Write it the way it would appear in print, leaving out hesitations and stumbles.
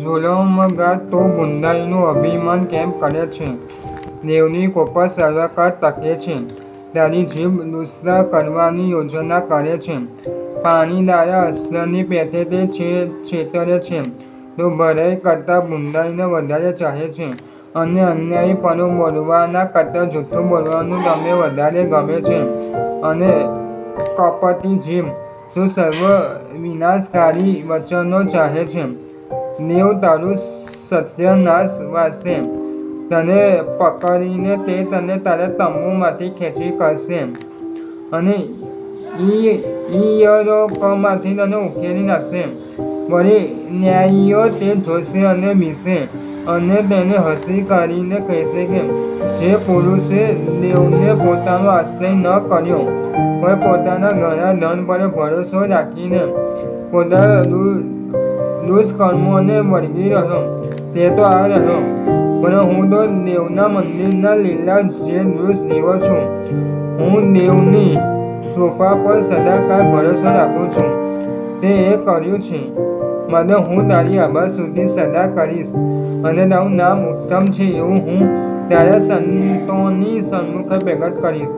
ઝુલમગાર તો બુંદાઈનું અભિમાન કેમ કરે છે? દેવની કોપર સર્વકાળ ટકે છે, તારી જીભ દુષ્ટ કરવાની યોજના કરે છે. પાણીદારા અસલની પેઠે તે છેતરે છે, તો ભરાઈ કરતાં બુંદાઈને વધારે ચાહે છે, અને અન્યાયીપણું બોલવાના કરતાં જૂઠું બોલવાનું તમને વધારે ગમે છે. અને કપટી જીભ, તું સર્વ વિનાશકારી વચનો ચાહે છે. દેવ તારું સત્યનાશ વાળશે. તને પકડીને તે તને તારા તંબુમાંથી ખેંચી કાઢશે અને ઈયળોમાંથી તને ઉકેલી નાખશે. વળી ન્યાયીઓ તે જોશે અને બીશે, અને તેને હસી કાઢીને કહેશે કે જે પુરુષે દેવને પોતાનો આશ્રય ન કર્યો પણ પોતાના ઘણા ધન પર ભરોસો રાખીને પોતાના દુષ્કર્મોને વળગી રહ્યો, તે તો આ રહ્યો. પણ હું તો દેવના મંદિરના લીલા જે દૃશ્ય જીવો છું. હું દેવની કૃપા પર સદાકાળ ભરોસો રાખું છું. તે એ કર્યું છે માટે હું તારી આભાર સ્તુતિ સદા કરીશ, અને તારું નામ ઉત્તમ છે એવું હું તારા સંતોની સન્મુખે પ્રગટ કરીશ.